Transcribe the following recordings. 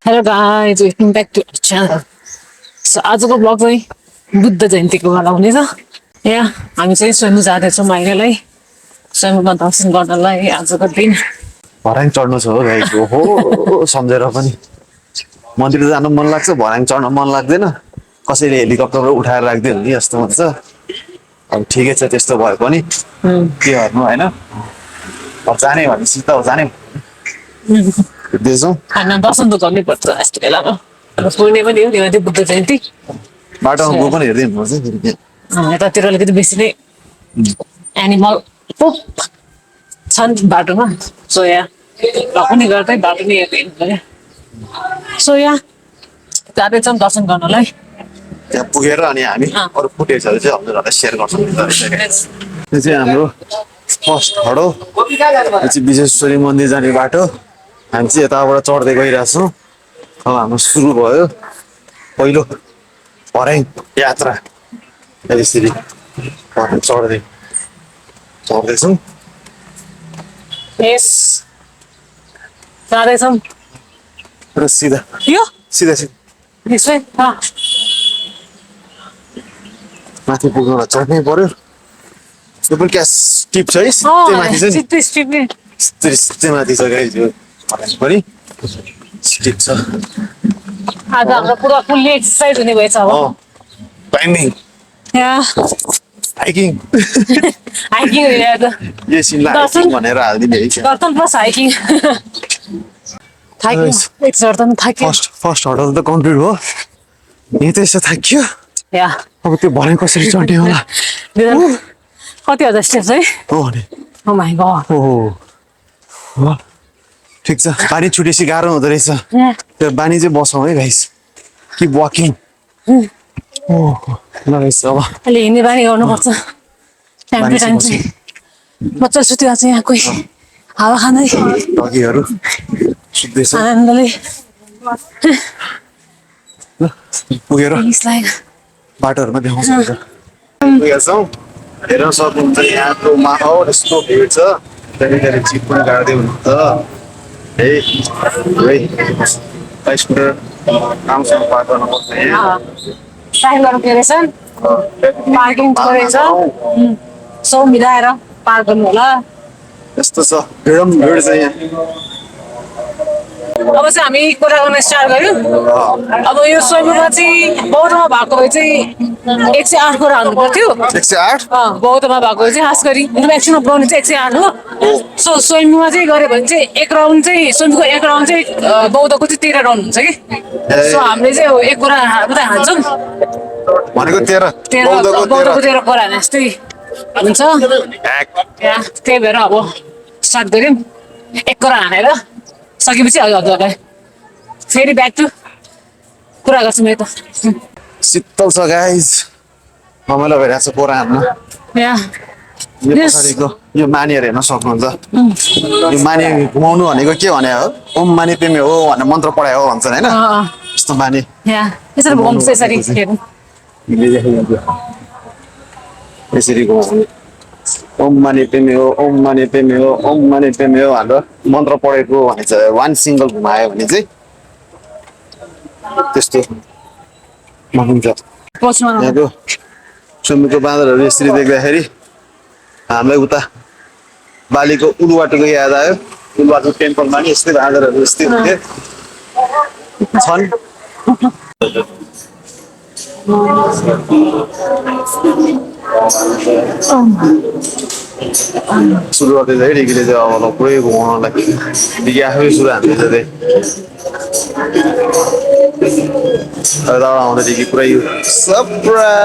Hello guys, welcome back to our channel. So आजको blog चाहिँ बुद्ध जयन्तीको बेला हुनेछ। यहाँ हामी चाहिँ स्वयं जाँदैछौँ माइनेलाई स्वयंमा दर्शन गर्नलाई आजको दिन। भर्याङ चढ्नु छ हो गाइस। ओहो सम्झेर पनि मन्दिर जानु मन लाग्छ, भर्याङ चढ्न मन लाग्दैन। कसैले हेलिकप्टरबाट उठाएर राख्दियो नि जस्तो हुन्छ। अब ठिकै छ त्यस्तो भए पनि के गर्नु हैन। अब जाने भनेपछि त जाने देशौँ खाना दर्शन त गर्नै पर्छ यस्तो बेलामा। अब पुर्णे पनि हो त्यो बुद्ध जयन्ती। बाटोमा गयो पनि हेर्दै हुनुपर्छ फेरि त्यहाँ। यतातिर अलिकति बेसी नै एनिमल छन् बाटोमा। सो यहाँ पनि गर्दै बाटो नै हेर्दै हिँड्नु पर्यो। सो यहाँ जाँदैछौँ दर्शन गर्नलाई। त्यहाँ पुगेर अनि हामी अरू फुटेजहरू चाहिँ हजुरहरूलाई सेयर गर्छौँ। यो चाहिँ हाम्रो फर्स्ट हडो, यो चाहिँ विश्वेश्वरी मन्दिर जाने बाटो। हामी चाहिँ यताबाट चढ्दै गइरहेछौँ। अब हाम्रो सुरु भयो पहिलो भर्याङ यात्रा। यसरी भर्याङ चढ्दैछौँ। यस जाँदैछौँ र सिधा यो सिधा यसै माथि पुग्नुलाई चढ्नै पर्यो। यो पनि क्या स्टिप छ है, सिधै माथि छ नि, सिधै माथि छ गाइस। यो भर्याङ पनि स्टिप छ। आज हाम्रो पुरा फुल्ली एक्सर्साइज हुने भएछ अब। क्लाइम्बिङ हाइकिङ हाइकिङ यो सिनलाई हाइकिङ भनेर हालिदिने है। दर्शन प्लस हाइकिङ। फर्स्ट हडल त कम्प्लिट हो। यही त यसो थाकियो। अब त्यो भर्याङ कसरी चढ्ने होला। कति हजार स्टेप्स है। Oh my god. ओहो ठिक छ, बानी छुटेपछि गाह्रो हुँदो रहेछ। त्यो बानी चाहिँ बसौँ है गाइस। Keep walking. ओहो ल गाइस अब अहिले हिँड्ने बानी गर्नुपर्छ। टाइम टु टाइम चाहिँ मजा सुतिरहेको छ यहाँ कोही हावा खाँदै डगीहरू सुत्दैछ। आनन्दले पुगेर बाटोहरूमा देखाउँछ। पुगेछौँ, हेर्न सक्नुहुन्छ यहाँको माहौल यस्तो भिड छ। त्यहाँनिर जिप पनि गाड्दै हुनुहुन्छ है। स्कुटर राम्रोसँग पार्क गर्नुपर्छ यहाँ। टाइमहरू के रहेछ पार्किङ रहेछ। सो मिलाएर पार्क गर्नु होला। यस्तो छ भिड छ यहाँ। अब चाहिँ हामी कुरा गर्न स्टार्ट गर्यौँ। अब यो स्वयंमा चाहिँ बौद्धमा भएको भए चाहिँ 108 कुरा हाल्नु पर्थ्यो। 108 बौद्धमा भएको चाहिँ खास गरी म्याक्सिमम बनाउने चाहिँ 108 हो। सो स्वयंमा चाहिँ गऱ्यो भने चाहिँ एक राउन्ड चाहिँ स्वयंको एक राउन्ड चाहिँ बौद्धको चाहिँ 13 राउन्ड हुन्छ कि। सो हामीले चाहिँ एक कुरा मात्रै हाल्छौँ भनेको 13 बौद्धको 13 कुरा हाल्ने जस्तै हुन्छ। त्यही भएर अब स्टार्ट गऱ्यौँ एक कुरा हानेर सकेपछि हजुरलाई फेरि ब्याक टु कुरा गर्छौँ। यता शीतल छ गाइस, रमाइलो भइरहेको छ बोरा हान्न। यो पछाडिको यो मानेर हेर्न सक्नुहुन्छ। यो माने घुमाउनु भनेको के भने हो, ओम माने पेमे हो भनेर मन्त्र पढायो हो भन्छन् होइन। यस्तो माने यसरी घुमाउँछ। यसरी घुमाउने ओम माने पेमे हो, ओम माने पेमे हो, ओम माने पेमे हो भनेर मन्त्र पढेको भने चाहिँ वान सिङ्गल घुमायो भने चाहिँ त्यस्तो हुन्छ। यहाँको सुमुको बाँदरहरू यसरी देख्दाखेरि हामीलाई उता बालीको उलुवाटोको याद आयो। उलुवाटो टेम्पलमा नि यस्तै बाँदरहरू यस्तै हुन्थे छन्। सुरु गर्दैछ है डिग्रीले चाहिँ अब पुरै घुमाउनलाई डिगी आफै सुरु हान्दैछ त्यही आउँदा डिगी पुरै सरप्राइज।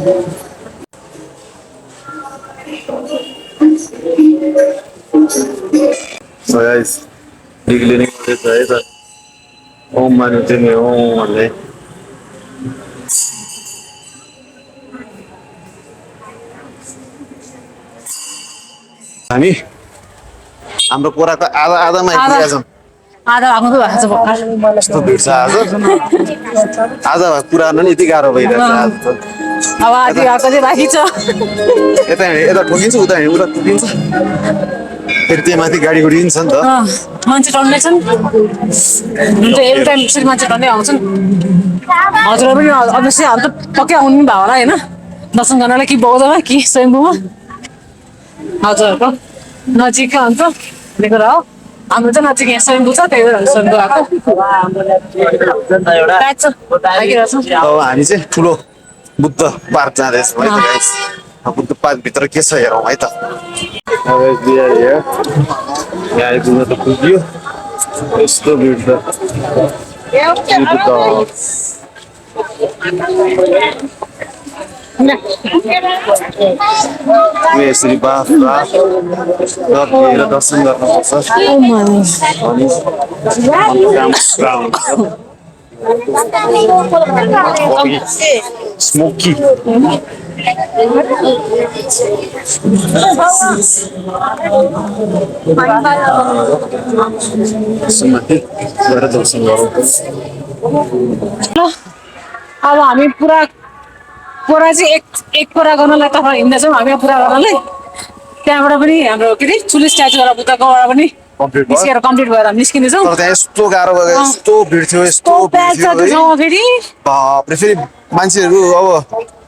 So guys, बिग्लिने गर्दैछ है त ओम माने तिमी ओम भन्दै हामी हाम्रो कोराको आधा आधामा आइपुगेका छौँ आधा भएको त भएको छ भर्खर यस्तो भिड छ आज आज कुरा गर्न नि यति गाह्रो भइरहेछ आज त अब आधी अर्को चाहिँ बाँकी छ यता हिँडे यता ठोकिन्छ उता हिँडे उता ठोकिन्छ फेरि त्यही माथि गाडी गुडिन्छ नि त मान्छे टन्नै छन् हुन्छ एभ्री टाइम यसरी मान्छे टन्नै आउँछन् हजुरहरू पनि अवश्य हामी त पक्कै आउनु भयो होला होइन दर्शन गर्नलाई कि बौद्धमा कि स्वयम्भूमा हजुरहरूको नजिकै हुन्छ भन्ने कुरा हो हाम्रो चाहिँ नजिक यहाँ स्वयम्भू छ त्यही भएर स्वयम्भू आएको अब हामी चाहिँ ठुलो बुद्ध पार्क जाँदैछौँ है त गाइस बुद्ध पार्कभित्र के छ हेरौँ है त यहाँ आइपुग्न त पुग्यो यस्तो भिड यसरी बाफ दर्शन गर्नुपर्छ स्मोकी गएर दर्शन गरौँ अब हामी पुरा चाहिँ एक पुरा गर्नलाई तर्फ हिँड्दैछौँ हामी पुरा गर्नलाई त्यहाँबाट पनि हाम्रो के अरे ठुलो स्ट्याचुबाट बुद्धकोबाट पनि कम्प्लिट निस्केर कम्प्लिट भएर हामी निस्किनेछौँ तर त्यहाँ यस्तो गाह्रो भयो यस्तो भिड थियो यस्तो प्याक छ त्यो ठाउँमा फेरि बापरे फेरि मान्छेहरू अब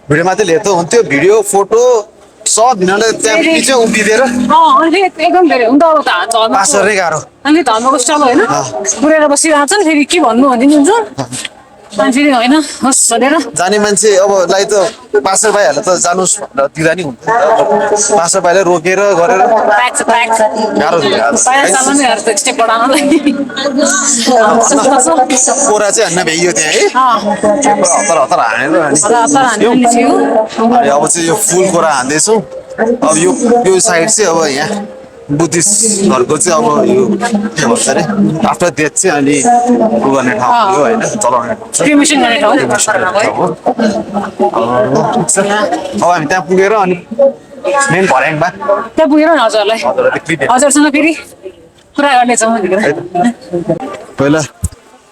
भिडियो मात्रै हेर्दा हुन्थ्यो भिडियो फोटो सब भिडियोले त्यहाँ पछि उभिदिएर अनि एकदम धेरै हुन्छ अब त पास गर्नै गाह्रो अनि धर्मको स्टल होइन पुरेर बसिरहेको छ फेरि के भन्नु भनिदिनु हुन्छ अनि फेरि होइन होस् भनेर जाने मान्छे अब लाई त पासर भाइहरूलाई त जानुहोस् भनेर दिँदा नि हुन्थ्यो पासर भाइलाई रोकेर गरेर गाह्रो कोरा चाहिँ हान्न भ्याइयो त्यहाँ है हतार हतार हानेर अनि अब चाहिँ यो फुल कोरा हान्दैछौँ अब यो साइड चाहिँ अब यहाँ बुद्धिस्टहरूको चाहिँ अब यो के भन्छ अरे आफ्टर डेथ चाहिँ अनि उ गर्ने ठाउँ हो होइन चलाउने अब हामी त्यहाँ पुगेर अनि मेन भर्याङमा त्यहाँ पुगेर हजुरलाई हजुरसँग फेरि कुरा गर्नेछौँ पहिला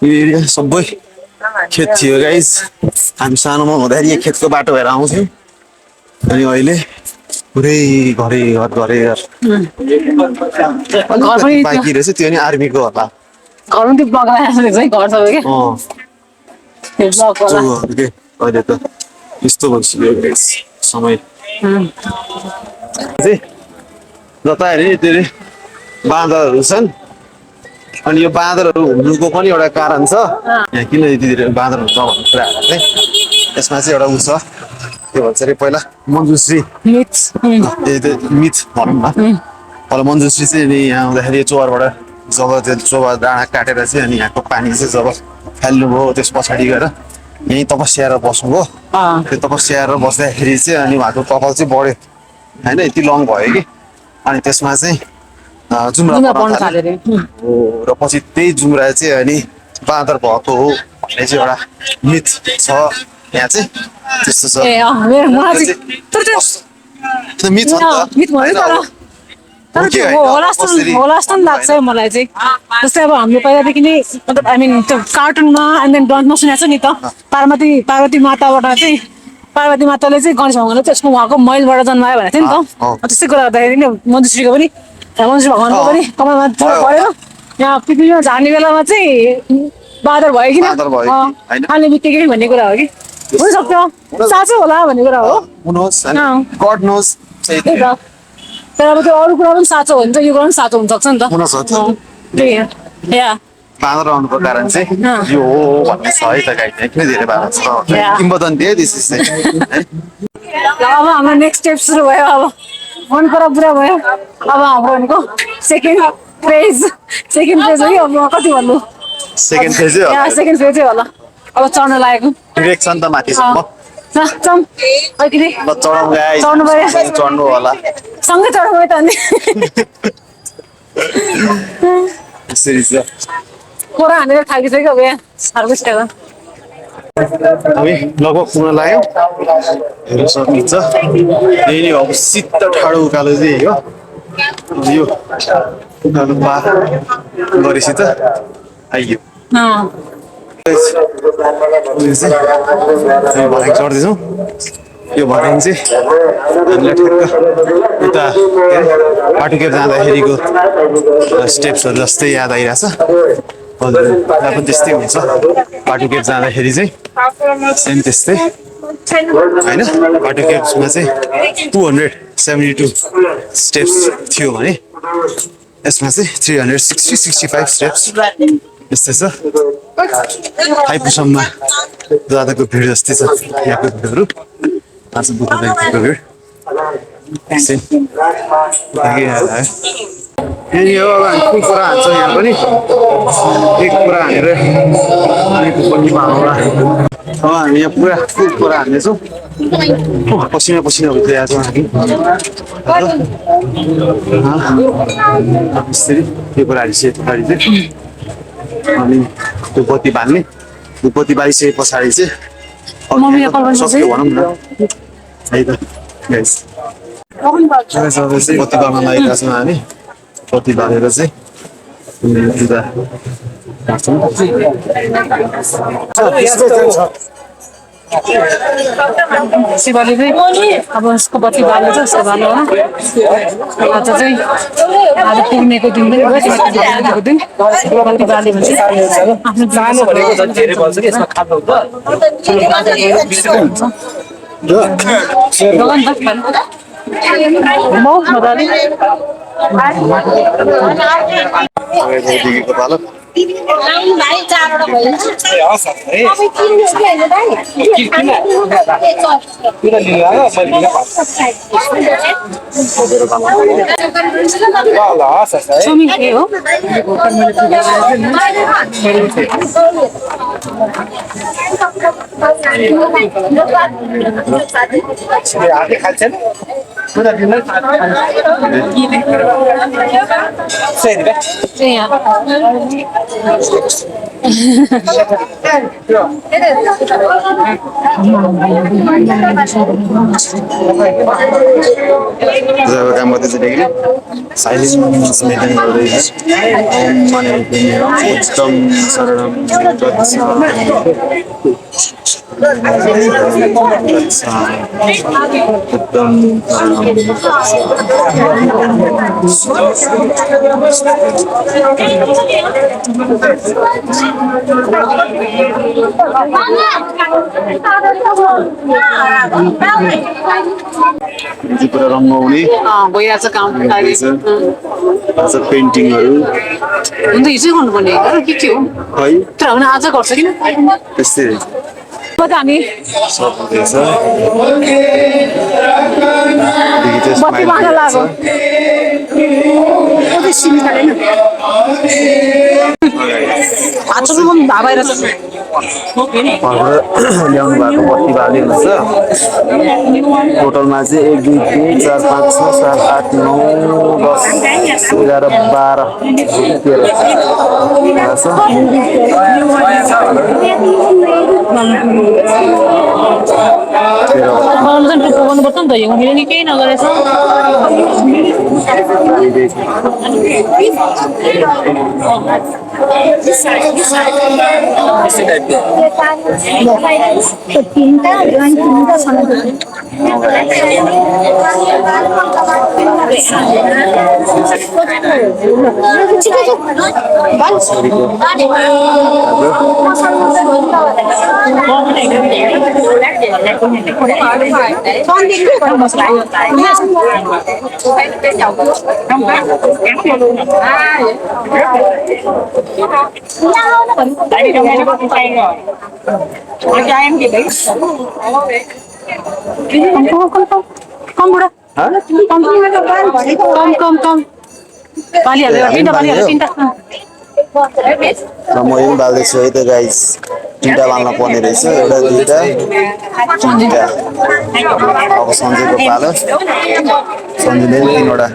यो एरिया सबै खेत थियो गाइज हामी सानोमा हुँदाखेरि यो खेतको बाटो भएर आउँथ्यौँ अनि अहिले पुरै घरै घर बाँकी रहेछ त्यो नि आर्मीको होला घरमा त्यो ब्लग लगाएको है घर सबै के अहिले त यस्तो भइसक्यो समय जता हेरे त्यो बाँदरहरू छन् अनि यो बाँदरहरू हुनुको पनि एउटा कारण छ यहाँ किन यति धेरै बाँदर हुन्छ भन्ने कुराहरू चाहिँ यसमा चाहिँ एउटा उ छ के भन्छ अरे पहिला मञ्जुश्री मिथ भनौँ न पहिला मञ्जुश्री चाहिँ नि यहाँ आउँदाखेरि चोरबाट जब त्यो चोबा डाँडा काटेर चाहिँ अनि यहाँको पानी चाहिँ जब फाल्नुभयो त्यस पछाडि गएर यहीँ तपस्याएर बस्नुभयो त्यो तपस्याएर बस्दाखेरि चाहिँ अनि उहाँको कपाल चाहिँ बढ्यो होइन यति लङ भयो कि अनि त्यसमा चाहिँ जुम्रा पर्न थाल्यो र पछि त्यही जुम्रा चाहिँ अनि बाँदर भएको हो भन्ने चाहिँ एउटा मिथ छ यहाँ चाहिँ त्यस्तो छ मिथ होला जस्तो पनि लाग्छ मलाई चाहिँ जस्तै अब हाम्रो पहिलादेखि नै मतलब आई मिन त्यो कार्टुनमा एन्ड देन डन्टमा सुनेको छ नि त पार्वती माताबाट चाहिँ पार्वती माताले चाहिँ गणेश भगवानले त्यसको उहाँको मैलबाट जन्मायो भनेको थियो नि त त्यस्तै कुरा गर्दाखेरि नि मञ्जुश्रीको पनि मञ्जुश्री भगवानको पनि कमलमा पऱ्यो यहाँ पृथ्वीमा झार्ने बेलामा चाहिँ बादर भयो किन खाने बित्तिकै भन्ने कुरा हो कि हुनसक्छ साँचो होला भन्ने कुरा हो तर अब त्यो अरू कुरा पनि साँचो हुन्छ यो कुरा पनि साँचो हुनसक्छ नि त बाँदर आउनुको कारण चाहिँ यो हो भन्ने छ है त गाई किन धेरै बाँदर छ किम्बदन्ती है दिस इज अब हाम्रो नेक्स्ट स्टेप सुरु भयो अब मन परा पुरा भयो अब हाम्रो भनेको सेकेन्ड फेज हो कि अब कति भन्नु सेकेन्ड फेज होला अब चढ्न लागेको डिरेक्सन त माथिसम्म जाउँ अहिले ल चढाउँ गाइस चढ्नु पर्यो। चढ्नु होला सँगै चढाउँ है त अनि यसरी चाहिँ कोरा हानेर थाकिसक्यो अब यहाँ हार्वेस्टको हामी लगभग पुग्न लाग्यौँ हेर्न सक्नुहुन्छ यही नै हो शीतल ठाडो उकालो चाहिँ यही हो यो उकालो पार गरेपछि त आइयो भर्याङ चढ्दैछौँ यो भर्याङ चाहिँ हामीलाई ठ्याक्क उता के अरे पाटुकेर जाँदाखेरिको स्टेप्सहरू जस्तै याद आइरहेछ हजुरलाई पनि त्यस्तै हुन्छ पाटुकेर जाँदाखेरि चाहिँ सेम त्यस्तै होइन पाटुकेरमा चाहिँ 272 स्टेप्स थियो भने यसमा चाहिँ 365 स्टेप्स यस्तै छ थाइपुसम्म जाँदाको भिड जस्तै छ यहाँको भिडहरू आज बुद्ध जयन्तीको भिड एकछिन याद आयो यही हो अब हामी कुन कुरा हान्छौँ यहाँ पनि एक कुरा हानेर हामी पट्टिमा हालौँला अब हामी यहाँ पुरा फुल कुरा हान्नेछौँ पसिना पसिना भइसकेको छौँ हामी यसरी यो कुरा हालिसके पछाडि चाहिँ अनि त्यो बत्ती बाल्ने त्यो बत्ती बालिसके पछाडि चाहिँ सक्यो भनौँ न है त गाइस बत्ती बाल्न लागिरहेको छौँ हामी बत्ती बालेर चाहिँ पूजा गर्छौँ शिवले चाहिँ अब उसको बत्ती बाल्दैछ उसको बाल्नु होला आज चाहिँ आज पुग्नेको दिन पनि भयो पुग्नेको दिन बत्ती बाल्यो भने चाहिँ आफ्नो जानु भनेको झन् धेरै पर्छ कि यसमा खानु मजाले दिदीको पालो भाइ चारवटा भयो सुमी के हो काम गर्दैछ डिग्री साइलेन्स मेन्टेन गर्दैछ उत्तम शरणम उत्तम पुरा रङ्गाउने भइरहेछ काम आज पेन्टिङहरू अन्त हिजै गर्नुपर्ने होइन के हो है तर हुन आज गर्छ किन त्यस्तै हामी सक्दैछ बत्ती बाल्न लाग्यो हातमा पनि भाबाएर ल्याउनु भएको बत्ती बाल्यो हुन्छ टोटलमा चाहिँ 1 2 3 4 5 6 7 8 9 10 11 12 गर्नुपर्छ नि त यो मैले केही नगरेछ म यो बाल्दैछु है त गाइस तिनवटा बाल्न पर्ने रहेछ एउटा दुईटा तिनवटा अब सन्जयको पालो सन्जयले तिनवटा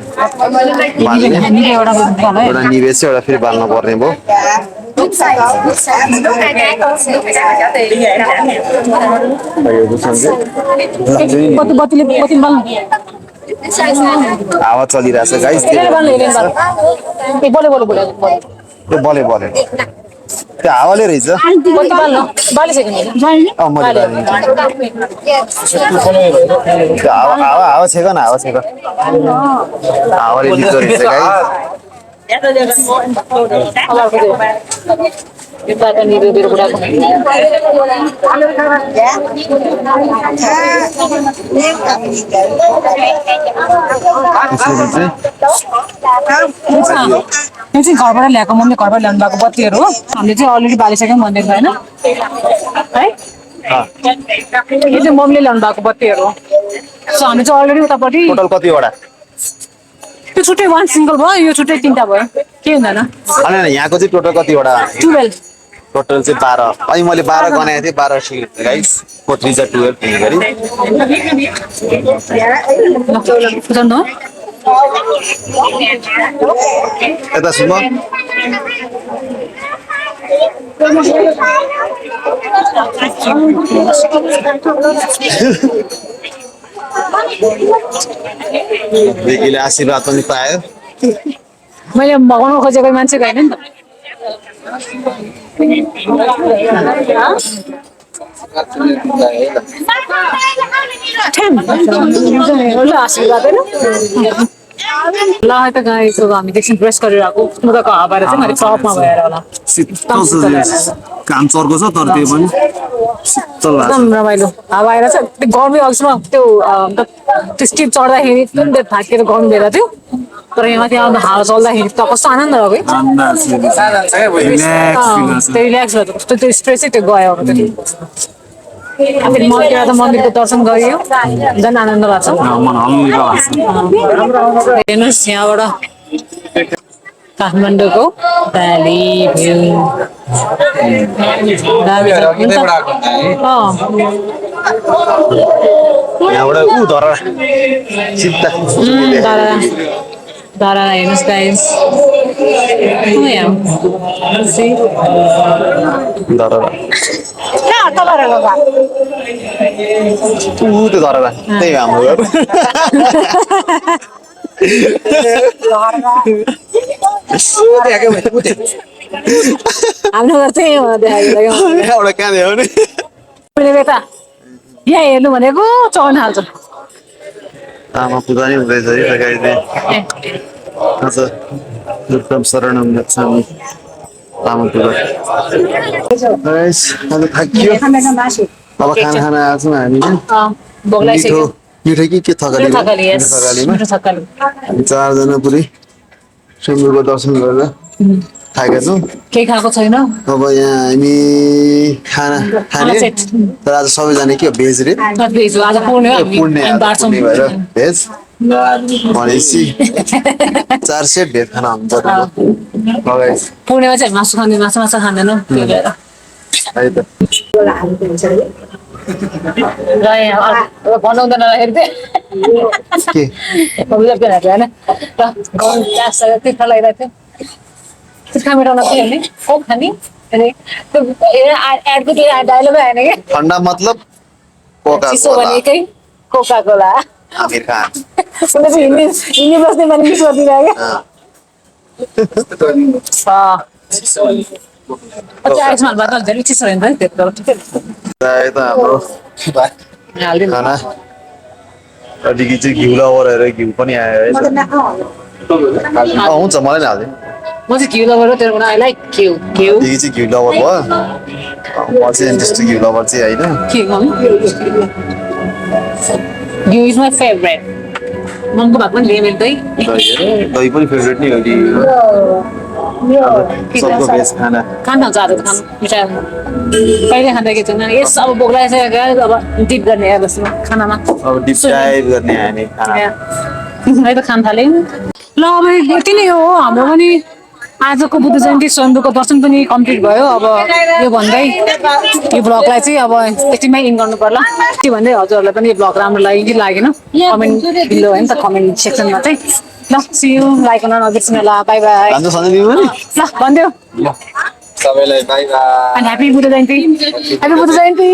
बाल्ने एउटा निवेश एउटा फेरि बाल्न पर्ने भयो हावा चलिरहेछ गाइस बले बले त्यो हावाले रहेछ हावा छेक न हावा छेक हावाले लिएको रहेछ गाइस घरबाट ल्याएको मम्मीले घरबाट ल्याउनु भएको बत्तीहरू हो हामीले चाहिँ अलरेडी बालिसक्यौँ मन्दिरमा होइन है यो चाहिँ मम्मीले ल्याउनु भएको बत्तीहरू हो सो हामी चाहिँ अलरेडी उतापट्टि टोटल कतिवटा त्यो छुट्टै वान सिङ्गल भयो यो छुट्टै तिनवटा भयो के हुँदैन यहाँको चाहिँ टोटल कतिवटा 12 टोटल चाहिँ 12 अनि मैले 12 गनाएको थिएँ 12 सिक्रेट गाइस 4 3 12 दिने गरी यता सुन बेकीले आशीर्वाद पनि पायो मैले मगाउन खोजेको मान्छे होइन नि त आशीर्वाद होइन ल त गाईको हामी एकछिन ब्रस गरिरहेको मुखको हावाएर चाहिँ मैले टपमा भएर होला काम चर्को छ तर त्यो पनि शीतल एकदम रमाइलो हावा आएर चाहिँ त्यो गर्मी अघिसम्म त्यो स्टिप चढ्दाखेरि एकदम थाकेर गर्मी भएर थियो तर यहाँ त्यहाँ हावा चल्दाखेरि त कस्तो आनन्द भयो त्यो रिल्याक्स भयो त्यो स्ट्रेसै त्यो गयो फेरि मन्दिर त मन्दिरको दर्शन गरियो झन् आनन्द लाग्छ हेर्नुहोस् यहाँबाट काठमाडौँको भ्याली भ्यू यहाँबाट ऊ धरा सिधा Dara, heर्नुहोस् गाइस धरा ऊ त्यो धरा त्यही हाम्रो हाम्रो घर चाहिँ एउटा कहाँ थियो भने यहाँ हेर्नु भनेको चढ्न हाल्छ आमा पूजा नि हुँदैछ है गाइस एकदम शरणम गच्छामि आमा पूजा गाइस अब थाकियो अब खाना खाना आछौँ हामी मिठो के थकालीमा हामी 4 जना पुरै शम्भुको दर्शन गरेर खाएका छौँ केही खाएको छैन अब यहाँ हामी खाना खाने तर आज सबैजना के भेज रे आज पुण्य भएर भेज भनेपछि 4 सेट भेज खाना हुन्छ पुणेमा चाहिँ मासु खाने माछा खाँदैन त्यही भएर है त बनाउँदैन के होइन तिर्खा लगाइरहेको थियो तिर्खा मेटाउन चाहिँ हेर्ने कोक खाने अनि एडको त्यो डायलगै आएन क्या ठन्डा मतलब कोका चिसो भनेकै कोका कोला आमिर खान हिन्दी बस्ने मान्छे सोधिरहेको धेरै चिसो होइन त्यत्रो यता हाम्रो खाना अलिकति चाहिँ घिउ लवरेर घिउ पनि आयो है हुन्छ मलाई नै हाल्दै म चाहिँ घिउ लभर हो तेरो आई लाइक घिउ चाहिँ घिउ लभर भयो म चाहिँ त्यस्तो घिउ लभर चाहिँ होइन घिउ इज माई फेभरेट मनको भाग पनि लिएँ मेरो दही पनि फेभरेट नै हो नि सबको बेस्ट खाना खानु हुन्छ आज त खानु मिठाई कहिले खाँदा के छैन यस अब बोक्लाइसकेको अब डिप गर्ने बस्नु खानामा अब डिप डाइभ गर्ने हामी है त खान थाल्यौँ ल अब यति नै हो हाम्रो पनि आजको बुद्ध जयन्ती स्वयम्भूको दर्शन पनि कम्प्लिट भयो। अब यो भन्दै यो ब्लगलाई चाहिँ अब यतिमै इन गर्नु पर्ला। के भन्दै हजुरहरूलाई पनि यो ब्लग राम्रो लाग्यो कि लागेन कमेन्ट बिलो है नि त कमेन्ट सेक्सनमा चाहिँ। ल सी यू लाइक गर्न नबिर्सिनु ल बाई बाई। जान्छ सधैँ दिनु पनि ल भनिदेऊ सबैलाई by by and happy Buddha Jayanti happy Buddha Jayanti